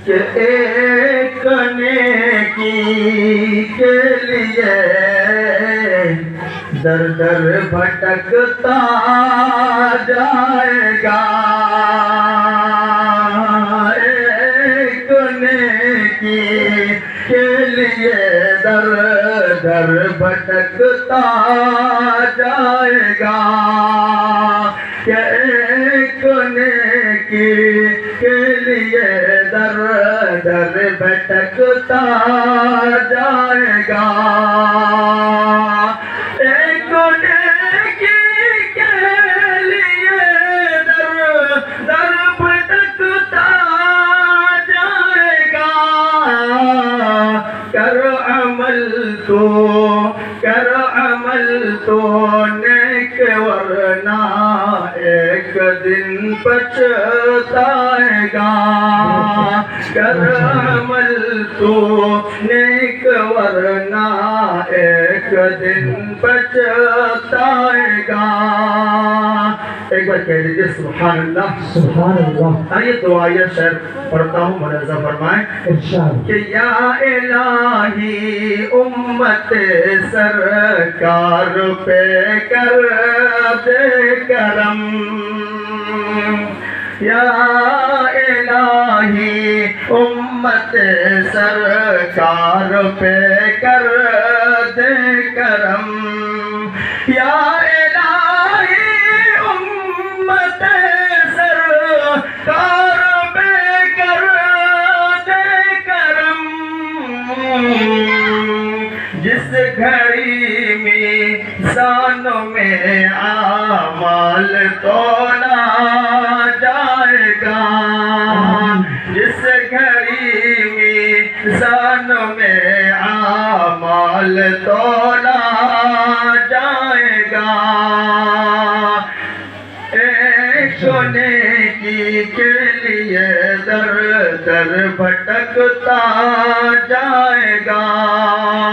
کہ ایک نیکی کے لیے در در بھٹکتا جائے گا، ایک نیکی کے لیے در در بھٹکتا جائے گا، کہ ایک نیکی کے لیے در در بھٹکتا جائے گا، ایک نیکی کے لیے در در بھٹکتا جائے گا، کر عمل تو نیک ورنہ ایک دن پچھتائے گا، کر عمل تو نیک ورنہ ایک دن پچھتائے گا۔ ایک بار کہہ لیجیے سبحان اللہ سبحان اللہ۔ آئیے دعائیہ شعر پڑھتا ہوں، ملاحظہ فرمائیں کہ یا الہی امت سرکار پہ کر دے کرم، یا الہی امت سرکار پہ کر دے کرم، یا الہی امت سرکار پہ کر دے کرم، جس گھڑی میزانوں میں اعمال تولا جائے گا، جس گھڑی میزانوں میں اعمال تولا جائے گا، ایک نیکی کے لیے در در بھٹکتا جائے گا۔